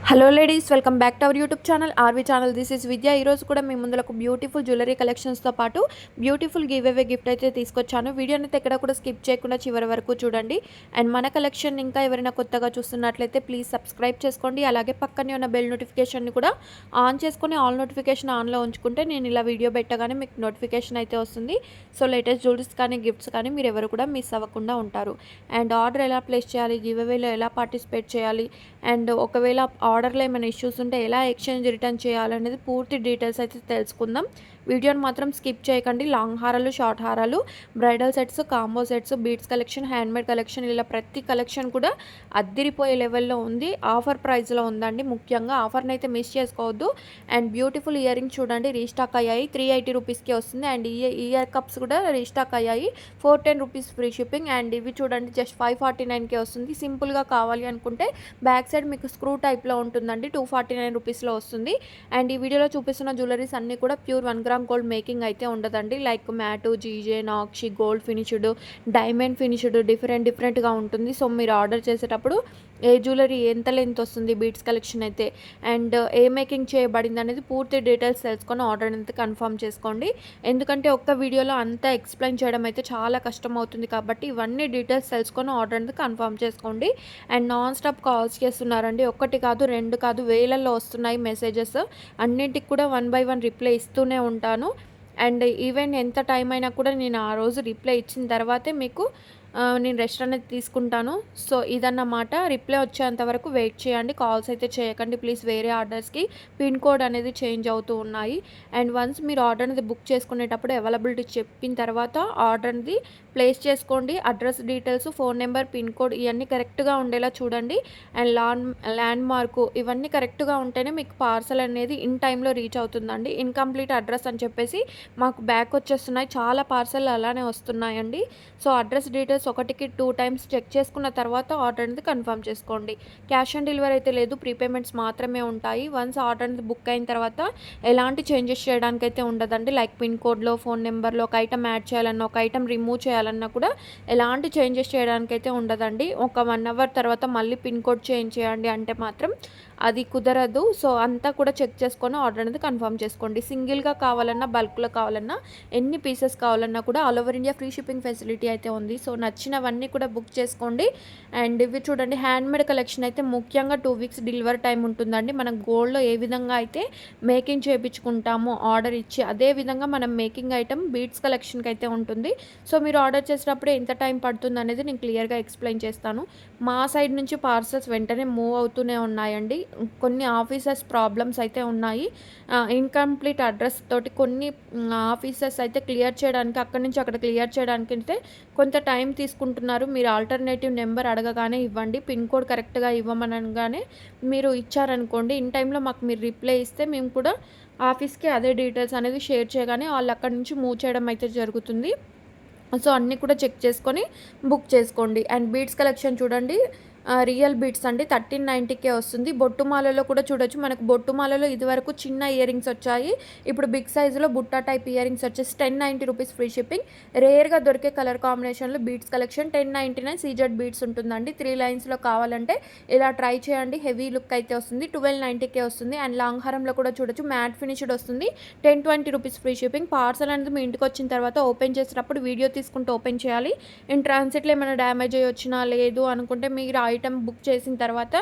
Hello ladies, welcome back to our YouTube channel RV channel. This is Vidya. ఈరోజు కూడా మీ ముందులకు beautiful jewellery కలెక్షన్స్తో పాటు beautiful give away gift అయితే తీసుకొచ్చాను. వీడియోని అయితే ఎక్కడ కూడా స్కిప్ చేయకుండా చివరి వరకు చూడండి. అండ్ మన కలెక్షన్ ఇంకా ఎవరైనా కొత్తగా చూస్తున్నట్లయితే ప్లీజ్ సబ్స్క్రైబ్ చేసుకోండి. అలాగే పక్కనే ఉన్న బెల్ నోటిఫికేషన్ని కూడా ఆన్ చేసుకొని ఆల్ నోటిఫికేషన్ ఆన్లో ఉంచుకుంటే నేను ఇలా వీడియో పెట్టగానే మీకు నోటిఫికేషన్ అయితే వస్తుంది. సో లేటెస్ట్ జ్యువెలరీస్ కానీ గిఫ్ట్స్ కానీ మీరు ఎవరు కూడా మిస్ అవ్వకుండా ఉంటారు. అండ్ ఆర్డర్ ఎలా ప్లేస్ చేయాలి, గివ్ అవేలో ఎలా పార్టిసిపేట్ చేయాలి, అండ్ ఒకవేళ ఆర్డర్లో ఏమైనా ఇష్యూస్ ఉంటే ఎలా ఎక్స్చేంజ్ రిటర్న్ చేయాలనేది పూర్తి డీటెయిల్స్ అయితే తెలుసుకుందాం. వీడియోని మాత్రం స్కిప్ చేయకండి. లాంగ్ హారాలు, షార్ట్ హారాలు, bridal sets, combo sets, beads collection, handmade collection, ఇలా ప్రతి కలెక్షన్ కూడా అద్దిరిపోయే లెవెల్లో ఉంది. ఆఫర్ ప్రైస్లో ఉందండి. ముఖ్యంగా ఆఫర్ని అయితే మిస్ చేసుకోవద్దు. అండ్ బ్యూటిఫుల్ ఇయర్ రింగ్స్ చూడండి, రీస్టాక్ అయ్యాయి. 380 రూపీస్కి వస్తుంది. అండ్ ఇయర్ కప్స్ కూడా రీస్టాక్ అయ్యాయి. 410 రూపీస్ ఫ్రీ షిప్పింగ్. అండ్ ఇవి చూడండి జస్ట్ 549కే వస్తుంది. సింపుల్గా కావాలి అనుకుంటే బ్యాక్ సైడ్ మీకు స్క్రూ టైప్లో ఉంటుందండి. 249 రూపీస్లో వస్తుంది. అండ్ ఈ వీడియోలో చూపిస్తున్న జ్యువెలరీస్ అన్నీ కూడా ప్యూర్ 1 గ్రామ్ గోల్డ్ మేకింగ్ అయితే ఉండదండి. Like matte, GJ, nakshi, gold finished, diamond finished, డిఫరెంట్గా ఉంటుంది. సో మీరు ఆర్డర్ చేసేటప్పుడు ఏ జ్యువెలరీ ఎంత లెంత్ వస్తుంది, బీడ్స్ కలెక్షన్ అయితే, అండ్ ఏ మేకింగ్ చేయబడింది అనేది పూర్తి డీటెయిల్స్ తెలుసుకొని ఆర్డర్ అనేది కన్ఫర్మ్ చేసుకోండి. ఎందుకంటే ఒక్క వీడియోలో అంతా ఎక్స్ప్లెయిన్ చేయడం అయితే చాలా కష్టం అవుతుంది. కాబట్టి ఇవన్నీ డీటెయిల్స్ తెలుసుకొని ఆర్డర్ అనేది కన్ఫర్మ్ చేసుకోండి. అండ్ నాన్ స్టాప్ కాల్స్ చేస్తున్నారండి. ఒకటి కాదు, రెండు కాదు, వేలల్లో వస్తున్నాయి మెసేజెస్. అన్నింటికి కూడా 1 by 1 రిప్లై ఇస్తూనే ఉంటాను. అండ్ ఈవెన్ ఎంత టైం అయినా కూడా నేను ఆ రోజు రిప్లై ఇచ్చిన తర్వాతే మీకు నేను రెస్ట్ అనేది తీసుకుంటాను. సో ఇదన్నమాట. రిప్లై వచ్చేంత వరకు వెయిట్ చేయండి. కాల్స్ అయితే చేయకండి ప్లీజ్. వేరే ఆర్డర్స్కి పిన్ కోడ్ అనేది చేంజ్ అవుతూ ఉన్నాయి. అండ్ వన్స్ మీరు ఆర్డర్ అనేది బుక్ చేసుకునేటప్పుడు అవైలబిలిటీ చెప్పిన తర్వాత ఆర్డర్ అనేది ప్లేస్ చేసుకోండి. Address details, phone number, pin code ఇవన్నీ కరెక్ట్గా ఉండేలా చూడండి. అండ్ ల్యాండ్ మార్కు ఇవన్నీ కరెక్ట్గా ఉంటేనే మీకు పార్సల్ అనేది ఇన్ టైంలో రీచ్ అవుతుందండి. ఇన్కంప్లీట్ అడ్రస్ అని చెప్పేసి మాకు బ్యాక్ వచ్చేస్తున్నాయి. చాలా పార్సల్ అలానే వస్తున్నాయండి. సో అడ్రస్ డీటెయిల్స్ ఒకటికి 2 టైమ్స్ చెక్ చేసుకున్న తర్వాత ఆర్డర్ అనేది కన్ఫర్మ్ చేసుకోండి. క్యాష్ ఆన్ డెలివరీ అయితే లేదు, ప్రీపేమెంట్స్ మాత్రమే ఉంటాయి. వన్స్ ఆర్డర్ అనేది బుక్ అయిన తర్వాత ఎలాంటి చేంజెస్ చేయడానికి అయితే ఉండదండి. లైక్ పిన్ కోడ్లో, ఫోన్ నెంబర్లో ఒక ఐటమ్ యాడ్ చేయాలన్నా, ఒక ఐటమ్ రిమూవ్ చేయాలన్నా కూడా ఎలాంటి చేంజెస్ చేయడానికి అయితే ఉండదండి. ఒక 1 అవర్ తర్వాత మళ్ళీ పిన్ కోడ్ చేంజ్ చేయండి అంటే మాత్రం అది కుదరదు. సో అంతా కూడా చెక్ చేసుకొని ఆర్డర్ అనేది కన్ఫర్మ్ చేసుకోండి. సింగిల్గా కావాలన్నా, బల్క్లో కావాలన్నా, ఎన్ని పీసెస్ కావాలన్నా కూడా all over India free shipping facility అయితే ఉంది. సో నచ్చినవన్నీ కూడా బుక్ చేసుకోండి. అండ్ ఇవి చూడండి, హ్యాండ్మేడ్ కలెక్షన్ అయితే ముఖ్యంగా 2 వీక్స్ డెలివరీ టైం ఉంటుందండి. మనం గోల్డ్లో ఏ విధంగా అయితే మేకింగ్ చేయించుకుంటామో ఆర్డర్ ఇచ్చి, అదే విధంగా మనం మేకింగ్ ఐటమ్ బీడ్స్ కలెక్షన్కి అయితే ఉంటుంది. సో మీరు ఆర్డర్ చేసేటప్పుడు ఎంత టైం పడుతుంది అనేది నేను క్లియర్గా ఎక్స్ప్లెయిన్ చేస్తాను. మా సైడ్ నుంచి పార్సల్స్ వెంటనే మూవ్ అవుతూనే ఉన్నాయండి. కొన్ని ఆఫీసెస్ ప్రాబ్లమ్స్ అయితే ఉన్నాయి. ఇన్కంప్లీట్ అడ్రస్ తోటి కొన్ని ఆఫీసెస్ అయితే క్లియర్ చేయడానికి, అక్కడి నుంచి అక్కడ క్లియర్ చేయడానికి అయితే కొంత టైం తీసుకుంటున్నారు. మీరు ఆల్టర్నేటివ్ నెంబర్ అడగగానే ఇవ్వండి. పిన్ కోడ్ కరెక్ట్గా ఇవ్వమనగానే మీరు ఇచ్చారనుకోండి, ఇన్ టైంలో మాకు మీరు రిప్లై ఇస్తే మేము కూడా ఆఫీస్కి అదే డీటెయిల్స్ అనేది షేర్ చేయగానే వాళ్ళు అక్కడి నుంచి మూవ్ చేయడం అయితే జరుగుతుంది. సో అన్నీ కూడా చెక్ చేసుకొని బుక్ చేసుకోండి. అండ్ బీడ్స్ కలెక్షన్ చూడండి, రియల్ బీడ్స్ అండి. 1390కే వస్తుంది. బొట్టుమాలలో కూడా చూడొచ్చు. మనకు బొట్టుమాలలో ఇదివరకు చిన్న ఇయర్ రింగ్స్ వచ్చాయి. ఇప్పుడు బిగ్ సైజులో బుట్టా టైప్ ఇయర్ రింగ్స్ వచ్చేసి 1090 రూపీస్ ఫ్రీ షిప్పింగ్. రేర్గా దొరికే కలర్ కాంబినేషన్లో బీడ్స్ కలెక్షన్ 1099 సీజెడ్ బీడ్స్ ఉంటుందండి. 3 లైన్స్లో కావాలంటే ఇలా ట్రై చేయండి. హెవీ లుక్ అయితే వస్తుంది. 1290కే వస్తుంది. అండ్ లాంగ్ హారంలో కూడా చూడొచ్చు, మ్యాట్ ఫినిష్డ్ వస్తుంది. 1020 రూపీస్ ఫ్రీ షిప్పింగ్. పార్సల్ అనేది మీ ఇంటికి వచ్చిన తర్వాత ఓపెన్ చేసేటప్పుడు వీడియో తీసుకుంటూ ఓపెన్ చేయాలి. ఇన్ ట్రాన్సిట్లో ఏమైనా డ్యామేజ్ అయ్యి వచ్చినా, లేదు అనుకుంటే మీరు ఐటమ్ బుక్ చేసిన తర్వాత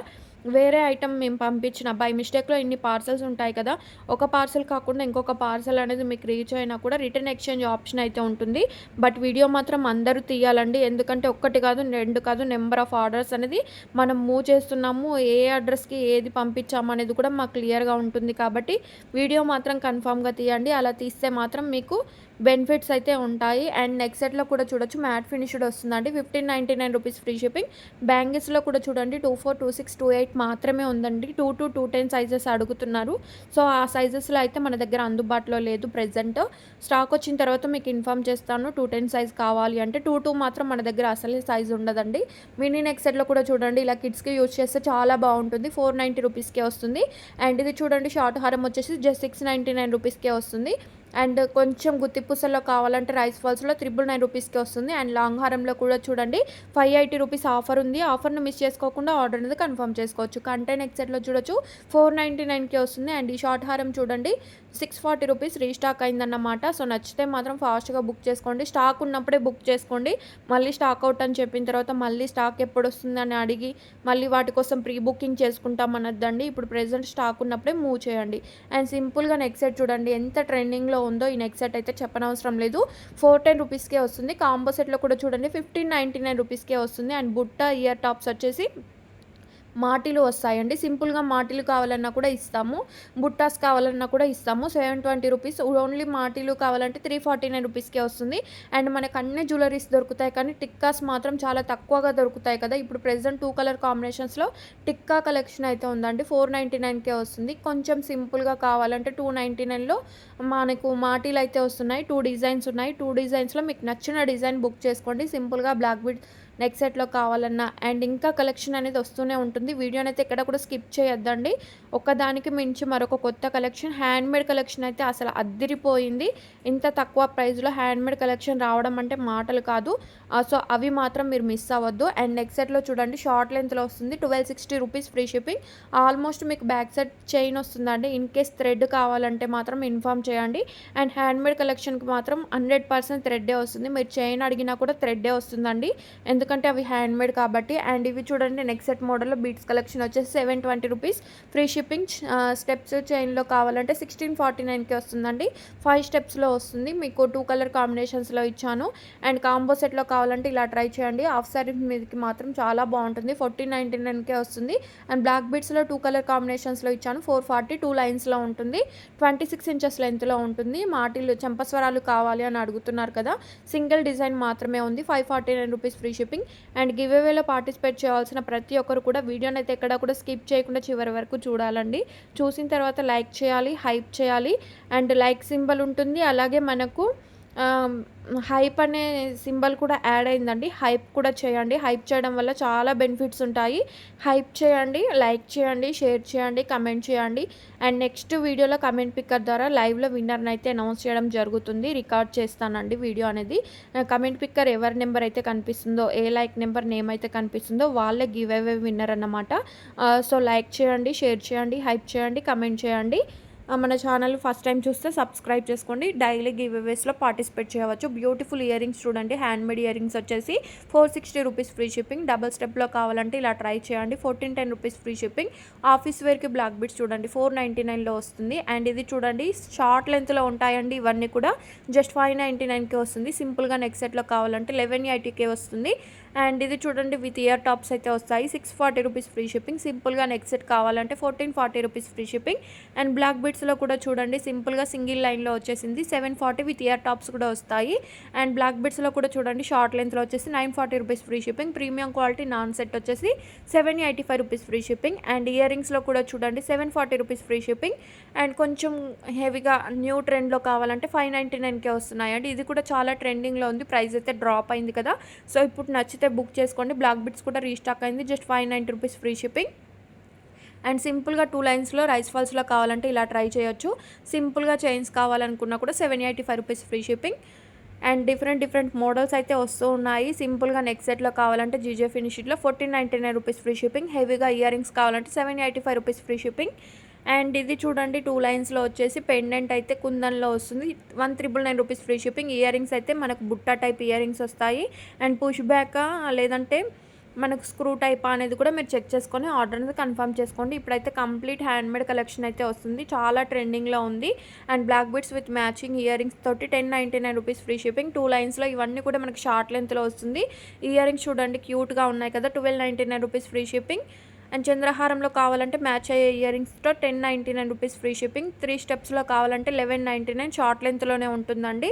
వేరే ఐటమ్ మేము పంపించిన బై మిస్టేక్లో ఇన్ని పార్సల్స్ ఉంటాయి కదా, ఒక పార్సల్ కాకుండా ఇంకొక పార్సల్ అనేది మీకు రీచ్ అయినా కూడా రిటర్న్ ఎక్స్చేంజ్ ఆప్షన్ అయితే ఉంటుంది. బట్ వీడియో మాత్రం అందరూ తీయాలండి. ఎందుకంటే ఒక్కటి కాదు, 2 కాదు, నెంబర్ ఆఫ్ ఆర్డర్స్ అనేది మనం మూవ్ చేస్తున్నాము. ఏ అడ్రస్కి ఏది పంపించాము అనేది కూడా మాకు క్లియర్గా ఉంటుంది. కాబట్టి వీడియో మాత్రం కన్ఫామ్గా తీయండి. అలా తీస్తే మాత్రం మీకు బెనిఫిట్స్ అయితే ఉంటాయి. అండ్ నెక్స్ట్ సెట్లో కూడా చూడొచ్చు, మ్యాట్ ఫినిష్డ్ వస్తుందండి. 1599 రూపీస్ ఫ్రీ షిప్పింగ్. బ్యాంగిల్స్లో కూడా చూడండి 24, 26, 28 మాత్రమే ఉందండి. 2 to 210 సైజెస్ అడుగుతున్నారు. సో ఆ సైజెస్లో అయితే మన దగ్గర అందుబాటులో లేదు ప్రెజెంట్. స్టాక్ వచ్చిన తర్వాత మీకు ఇన్ఫామ్ చేస్తాను. 210 సైజ్ కావాలి అంటే. 2 మాత్రం మన దగ్గర అసలే సైజ్ ఉండదండి. మినీ నెక్ సెట్లో కూడా చూడండి, ఇలా కిడ్స్కి యూజ్ చేస్తే చాలా బాగుంటుంది. 490 రూపీస్కే వస్తుంది. అండ్ ఇది చూడండి, షార్ట్ హారం వచ్చేసి జస్ట్ 699 రూపీస్కే వస్తుంది. అండ్ కొంచెం గుత్తి పూసల్లో కావాలంటే రైస్ ఫాల్స్లో 999 రూపీస్కి వస్తుంది. అండ్ లాంగ్ హారంలో కూడా చూడండి 580 రూపీస్ ఆఫర్ ఉంది. ఆఫర్ను మిస్ చేసుకోకుండా ఆర్డర్ అనేది కన్ఫర్మ్ చేసుకోవచ్చు. కంటెంట్ నెక్ సెట్లో చూడొచ్చు 499కే వస్తుంది. అండ్ ఈ షార్ట్ హారం చూడండి 640 రూపీస్ రీస్టాక్ అయిందన్నమాట. సో నచ్చితే మాత్రం ఫాస్ట్గా బుక్ చేసుకోండి. స్టాక్ ఉన్నప్పుడే బుక్ చేసుకోండి. మళ్ళీ స్టాక్ అవుట్ అని చెప్పిన తర్వాత మళ్ళీ స్టాక్ ఎప్పుడు వస్తుందని అడిగి మళ్ళీ వాటి కోసం ప్రీ బుకింగ్ చేసుకుంటాం అనొద్దండి. ఇప్పుడు ప్రెజెంట్ స్టాక్ ఉన్నప్పుడే మూవ్ చేయండి. అండ్ సింపుల్గా నెక్ సెట్ చూడండి ఎంత ట్రెండింగ్లో ఉందో. ఈ నెక్ సెట్ అయితే చెప్పనవసరం లేదు. 410 రూపీస్కే వస్తుంది. కాంబో సెట్లో కూడా చూడండి 1599 రూపీస్కే వస్తుంది. అండ్ బుట్ట ఇయర్ టాప్స్ వచ్చేసి మాటీలు వస్తాయండి. సింపుల్గా మాటీలు కావాలన్నా కూడా ఇస్తాము. బుట్టాస్ కావాలన్నా కూడా ఇస్తాము. 720 రూపీస్. ఓన్లీ మాటీలు కావాలంటే 349 రూపీస్కే వస్తుంది. అండ్ మనకు అన్ని జ్యువెలరీస్ దొరుకుతాయి కానీ టిక్కాస్ మాత్రం చాలా తక్కువగా దొరుకుతాయి కదా. ఇప్పుడు ప్రెజెంట్ 2 కలర్ కాంబినేషన్స్లో టిక్కా కలెక్షన్ అయితే ఉందండి. 499కే వస్తుంది. కొంచెం సింపుల్గా కావాలంటే 299లో మనకు మాటీలు అయితే వస్తున్నాయి. 2 డిజైన్స్ ఉన్నాయి. 2 డిజైన్స్లో మీకు నచ్చిన డిజైన్ బుక్ చేసుకోండి. సింపుల్గా బ్లాక్ బీడ్ నెక్ సెట్లో కావాలన్నా అండ్ ఇంకా కలెక్షన్ అనేది వస్తూనే ఉంటుంది. వీడియోని అయితే ఎక్కడ కూడా స్కిప్ చేయొద్దండి. ఒకదానికి మించి మరొక కొత్త కలెక్షన్, హ్యాండ్మేడ్ కలెక్షన్ అయితే అసలు అద్దిరిపోయింది. ఇంత తక్కువ ప్రైస్లో హ్యాండ్మేడ్ కలెక్షన్ రావడం అంటే మాటలు కాదు. సో అవి మాత్రం మీరు మిస్ అవ్వద్దు. అండ్ నెక్ సెట్లో చూడండి షార్ట్ లెంత్లో వస్తుంది. 1260 రూపీస్ ఫ్రీ షిప్పింగ్. ఆల్మోస్ట్ మీకు బ్యాక్ సైడ్ చైన్ వస్తుందండి. ఇన్ కేస్ థ్రెడ్ కావాలంటే మాత్రం ఇన్ఫామ్ చేయండి. అండ్ హ్యాండ్మేడ్ కలెక్షన్కి మాత్రం 100% థ్రెడ్డే వస్తుంది. మీరు చైన్ అడిగినా కూడా థ్రెడ్డే వస్తుందండి. ఎందుకంటే అవి హ్యాండ్మేడ్ కాబట్టి. అండ్ ఇవి చూడండి నెక్ సెట్ మోడల్లో బీట్స్ కలెక్షన్ వచ్చేసి 720 రూపీస్ ఫ్రీ షిప్పింగ్. స్టెప్స్ చైన్లో కావాలంటే 1649కి వస్తుందండి. 5 స్టెప్స్లో వస్తుంది. మీకు 2 కలర్ కాంబినేషన్స్లో ఇచ్చాను. అండ్ కాంబో సెట్లో కావాలంటే ఇలా ట్రై చేయండి. హాఫ్ సారీ మీదకి మాత్రం చాలా బాగుంటుంది. 1499కే వస్తుంది. అండ్ బ్లాక్ బీట్స్లో 2 కలర్ కాంబినేషన్స్లో ఇచ్చాను. 440 2 లైన్స్లో ఉంటుంది. 26 ఇంచెస్ లెంత్లో ఉంటుంది. మాటిలు చెంపస్వరాలు కావాలి అని అడుగుతున్నారు కదా, సింగిల్ డిజైన్ మాత్రమే ఉంది. 549 రూపీస్ ఫ్రీ షిప్పింగ్. అండ్ గివ్ అవేలో పార్టిసిపేట్ చేయాల్సిన ప్రతి ఒక్కరు కూడా వీడియోని అయితే ఎక్కడ కూడా స్కిప్ చేయకుండా చివరి వరకు చూడాలండి. చూసిన తర్వాత లైక్ చేయాలి, హైప్ చేయాలి. అండ్ లైక్ సింబల్ ఉంటుంది. అలాగే మనకు హైప్ అనే సింబల్ కూడా యాడ్ అయిందండి. హైప్ కూడా చేయండి. హైప్ చేయడం వల్ల చాలా బెనిఫిట్స్ ఉంటాయి. హైప్ చేయండి, లైక్ చేయండి, షేర్ చేయండి, కమెంట్ చేయండి. అండ్ నెక్స్ట్ వీడియోలో కమెంట్ పిక్కర్ ద్వారా లైవ్లో విన్నర్ని అయితే అనౌన్స్ చేయడం జరుగుతుంది. రికార్డ్ చేస్తానండి వీడియో అనేది. కమెంట్ పిక్కర్ ఎవరి నెంబర్ అయితే కనిపిస్తుందో, ఏ లైక్ నెంబర్ నేమ్ అయితే కనిపిస్తుందో వాళ్ళే గివ్ అవే విన్నర్ అన్నమాట. సో లైక్ చేయండి, షేర్ చేయండి, హైప్ చేయండి, కమెంట్ చేయండి. మన ఛానల్ ఫస్ట్ టైం చూస్తే సబ్స్క్రైబ్ చేసుకోండి. డైలీ గివ్ అవేస్లో పార్టిసిపేట్ చేయవచ్చు. బ్యూటిఫుల్ ఇయర్ రింగ్స్ చూడండి. హ్యాండ్మేడ్ ఇయర్ రింగ్స్ వచ్చేసి 460 రూపీస్ ఫ్రీ షిప్పింగ్. డబల్ స్టెప్లో కావాలంటే ఇలా ట్రై చేయండి. 1410 రూపీస్ ఫ్రీ షిప్పింగ్. ఆఫీస్ వేర్కి బ్లాక్ బీట్స్ చూడండి 499లో వస్తుంది. అండ్ ఇది చూడండి షార్ట్ లెంత్లో ఉంటాయండి. ఇవన్నీ కూడా జస్ట్ 599కే వస్తుంది. సింపుల్గా నెక్ సెట్లో కావాలంటే 1180కే వస్తుంది. అండ్ ఇది చూడండి విత్ ఇయర్ టాప్స్ అయితే వస్తాయి. 640 రూపీస్ ఫ్రీ షిప్పింగ్. సింపుల్గా నెక్ సెట్ కావాలంటే 1440 rupees free shipping. And black బీట్స్లో కూడా చూడండి సింపుల్గా సింగిల్ లైన్లో వచ్చేసింది 740 విత్ ఇయర్ టాప్స్ కూడా వస్తాయి. అండ్ బ్లాక్ బీట్స్లో కూడా చూడండి షార్ట్ లెంత్లో వచ్చేసి 940 rupees free shipping. Premium quality నాన్ సెట్ వచ్చేసి 785 rupees free shipping. And ear రింగ్స్లో కూడా చూడండి 740 రూపీస్ ఫ్రీ షిప్పింగ్. అండ్ కొంచెం హెవీగా న్యూ ట్రెండ్లో కావాలంటే 599కే వస్తున్నాయండి. ఇది కూడా చాలా ట్రెండింగ్లో ఉంది. ప్రైస్ అయితే డ్రాప్ అయింది కదా. సో ఇప్పుడు నచ్చితే బుక్ చేసుకోండి. బ్లాక్ బిట్స్ కూడా రీస్టాక్ అయింది. Just 590 rupees free shipping. And సింపుల్గా 2 లైన్స్లో రైస్ ఫాల్స్లో కావాలంటే ఇలా ట్రై చేయొచ్చు. సింపుల్గా చైన్స్ కావాలనుకున్నా కూడా 785 rupees free shipping. And different models అయితే వస్తూ ఉన్నాయి. సింపుల్గా నెక్ సెట్లో కావాలంటే జీజే ఫినిషిట్లో 1499 రూపీస్ ఫ్రీ షిప్పింగ్. హెవీగా ఇయర్ రింగ్స్ కావాలంటే 785 రూపీస్ ఫ్రీ షిప్పింగ్. అండ్ ఇది చూడండి 2 లైన్స్లో వచ్చేసి పెండెంట్ అయితే కుందన్లో వస్తుంది. 1999 rupees free shipping. Ear rings అయితే మనకు బుట్ట టైప్ ఇయర్ రింగ్స్ వస్తాయి. అండ్ పుష్ బ్యాక్ లేదంటే మనకు స్క్రూ టైప్ అనేది కూడా మీరు చెక్ చేసుకొని ఆర్డర్ అనేది కన్ఫర్మ్ చేసుకోండి. ఇప్పుడైతే కంప్లీట్ హ్యాండ్మేడ్ కలెక్షన్ అయితే వస్తుంది. చాలా ట్రెండింగ్లో ఉంది. And black beads with matching earrings తోటి 1099 రూపీస్ ఫ్రీ షిప్పింగ్. 2 లైన్స్లో ఇవన్నీ కూడా మనకి షార్ట్ లెంత్లో వస్తుంది. ఇయర్ రింగ్స్ చూడండి క్యూట్గా ఉన్నాయి కదా. 1299 రూపీస్ ఫ్రీ షిప్పింగ్. అండ్ చంద్రహారంలో కావాలంటే మ్యాచ్ అయ్యే ఇయర్ రింగ్స్తో 1099 రూపీస్ ఫ్రీ షిప్పింగ్. 3 స్టెప్స్లో కావాలంటే 1199 షార్ట్ లెంత్లోనే ఉంటుందండి.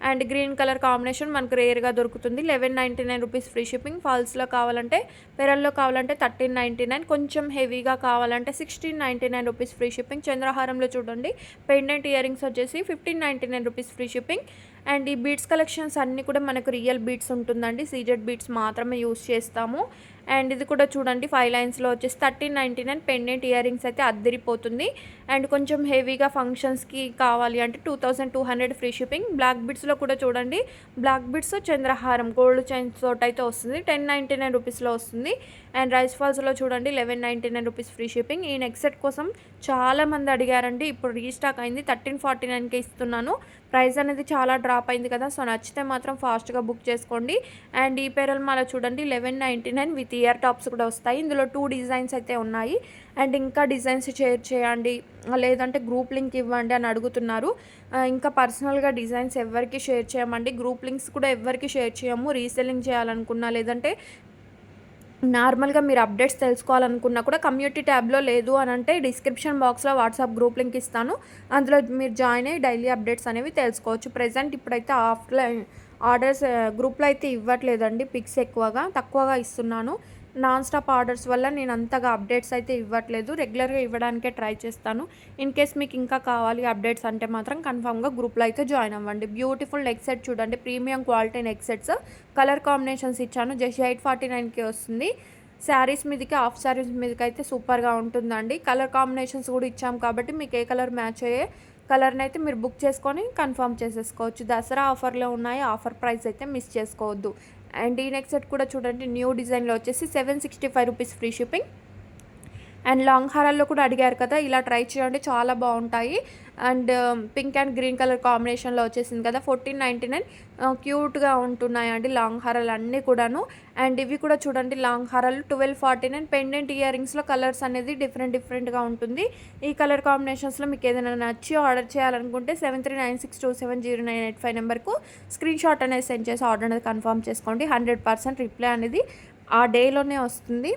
అండ్ గ్రీన్ కలర్ కాంబినేషన్ మనకు రేర్గా దొరుకుతుంది. 1199 రూపీస్ ఫ్రీ షిప్పింగ్. ఫాల్స్లో కావాలంటే పెరల్లో కావాలంటే 1399. కొంచెం హెవీగా కావాలంటే 1699 రూపీస్ ఫ్రీ షిప్పింగ్. చంద్రహారంలో చూడండి పెండెంట్ ఇయర్ రింగ్స్ వచ్చేసి 1599 రూపీస్ ఫ్రీ షిప్పింగ్. అండ్ ఈ బీట్స్ కలెక్షన్స్ అన్నీ కూడా మనకు రియల్ బీట్స్ ఉంటుందండి. సీజెడ్ బీట్స్ మాత్రమే యూస్ చేస్తాము. అండ్ ఇది కూడా చూడండి 5 లైన్స్‌లో వచ్చేసి 1399 పెండెంట్ ఇయర్ రింగ్స్ అయితే అద్దిరిపోతుంది. అండ్ కొంచెం హెవీగా ఫంక్షన్స్‌కి కావాలి అంటే 2200 ఫ్రీ షిప్పింగ్. బ్లాక్ బిడ్స్‌లో కూడా చూడండి, బ్లాక్ బిడ్స్ చంద్రహారం గోల్డ్ చైన్స్ తోటైతే వస్తుంది. 1099 రూపీస్‌లో వస్తుంది. అండ్ రైస్ ఫాల్స్‌లో చూడండి 1199 రూపీస్ ఫ్రీ షిప్పింగ్. ఈ నెక్ సెట్ కోసం చాలామంది అడిగారండి. ఇప్పుడు రీస్టాక్ అయింది. 1349కే ఇస్తున్నాను. ప్రైస్ అనేది చాలా డ్రాప్ అయింది కదా, సో నచ్చితే మాత్రం ఫాస్ట్గా బుక్ చేసుకోండి. అండ్ ఈ పేరల్ మాల చూడండి 1199 విత్ ఇయర్ టాప్స్ కూడా వస్తాయి. ఇందులో 2 డిజైన్స్ అయితే ఉన్నాయి. అండ్ ఇంకా డిజైన్స్ షేర్ చేయండి లేదంటే గ్రూప్ లింక్ ఇవ్వండి అని అడుగుతున్నారు. ఇంకా పర్సనల్గా డిజైన్స్ ఎవరికి షేర్ చేయమండి, గ్రూప్ లింక్స్ కూడా ఎవరికి షేర్ చేయము. రీసెల్లింగ్ చేయాలనుకున్నా లేదంటే నార్మల్గా మీరు అప్డేట్స్ తెలుసుకోవాలనుకున్నా కూడా కమ్యూనిటీ ట్యాబ్లో లేదు అని అంటే డిస్క్రిప్షన్ బాక్స్లో వాట్సాప్ గ్రూప్ లింక్ ఇస్తాను. అందులో మీరు జాయిన్ అయ్యి డైలీ అప్డేట్స్ అనేవి తెలుసుకోవచ్చు. ప్రెజెంట్ ఇప్పుడైతే ఆఫ్లైన్ ఆర్డర్స్ గ్రూప్లో అయితే ఇవ్వట్లేదండి, పిక్స్ తక్కువగా ఇస్తున్నాను. నాన్ స్టాప్ ఆర్డర్స్ వల్ల నేను అంతగా అప్డేట్స్ అయితే ఇవ్వట్లేదు. రెగ్యులర్గా ఇవ్వడానికే ట్రై చేస్తాను. ఇన్ కేస్ మీకు ఇంకా కావాలి అప్డేట్స్ అంటే మాత్రం కన్ఫామ్గా గ్రూప్లో అయితే జాయిన్ అవ్వండి. బ్యూటిఫుల్ నెక్ సెట్ చూడండి, premium quality neck sets. Colour combinations ఇచ్చాను. జస్ట్ 849కి వస్తుంది. శారీస్ మీదకి హాఫ్ శారీస్ మీదకి అయితే సూపర్గా ఉంటుందండి. కలర్ కాంబినేషన్స్ కూడా ఇచ్చాం కాబట్టి మీకు ఏ కలర్ మ్యాచ్ అయ్యే కలర్ని అయితే మీరు బుక్ చేసుకొని కన్ఫర్మ్ చేసేసుకోవచ్చు. దసరా ఆఫర్లో ఉన్నాయి, ఆఫర్ ప్రైస్ అయితే మిస్ చేసుకోవద్దు. అండ్ ఈ నెక్ సెట్ కూడా చూడండి న్యూ డిజైన్లో వచ్చేసి 765 rupees free shipping. And long హారాల్లో కూడా అడిగారు కదా, ఇలా ట్రై చేయండి, చాలా బాగుంటాయి. And pink and green colour కాంబినేషన్లో వచ్చేసింది కదా, 1499. క్యూట్గా ఉంటున్నాయండి లాంగ్ హారాలు అన్నీ కూడాను. అండ్ ఇవి కూడా చూడండి లాంగ్ హారాలు 1249. పెండెంట్ ఇయర్ రింగ్స్లో కలర్స్ అనేది డిఫరెంట్గా ఉంటుంది. ఈ కలర్ కాంబినేషన్స్లో మీకు ఏదైనా నచ్చి ఆర్డర్ చేయాలనుకుంటే 7396270985 నెంబర్కు స్క్రీన్ షాట్ అనేది సెండ్ చేసి ఆర్డర్ అనేది కన్ఫర్మ్ చేసుకోండి. 100% రిప్లై అనేది ఆ డేలోనే వస్తుంది.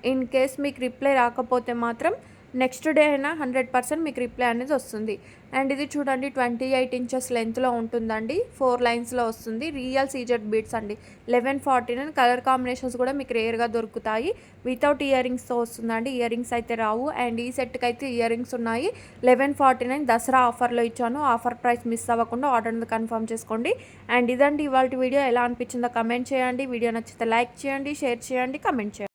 ఇన్ కేస్ మీకు రిప్లై రాకపోతే మాత్రం నెక్స్ట్ డే అయినా 100% మీకు రిప్లై అనేది వస్తుంది. అండ్ ఇది చూడండి 28 ఇంచెస్ లెంత్లో ఉంటుందండి, 4 లైన్స్లో వస్తుంది. రియల్ సీజెడ్ బీడ్స్ అండి. 1149. కలర్ కాంబినేషన్స్ కూడా మీకు రేర్గా దొరుకుతాయి. వితౌట్ ఇయర్ రింగ్స్తో వస్తుందండి, ఇయర్ రింగ్స్ అయితే రావు. అండ్ ఈ సెట్కి అయితే ఇయర్ రింగ్స్ ఉన్నాయి. 1149 దసరా ఆఫర్లో ఇచ్చాను. ఆఫర్ ప్రైస్ మిస్ అవ్వకుండా ఆర్డర్ అనేది కన్ఫర్మ్ చేసుకోండి. అండ్ ఇదండి ఇవాళ వీడియో. ఎలా అనిపించిందో కమెంట్ చేయండి. వీడియో నచ్చితే లైక్ చేయండి, షేర్ చేయండి, కమెంట్ చేయండి.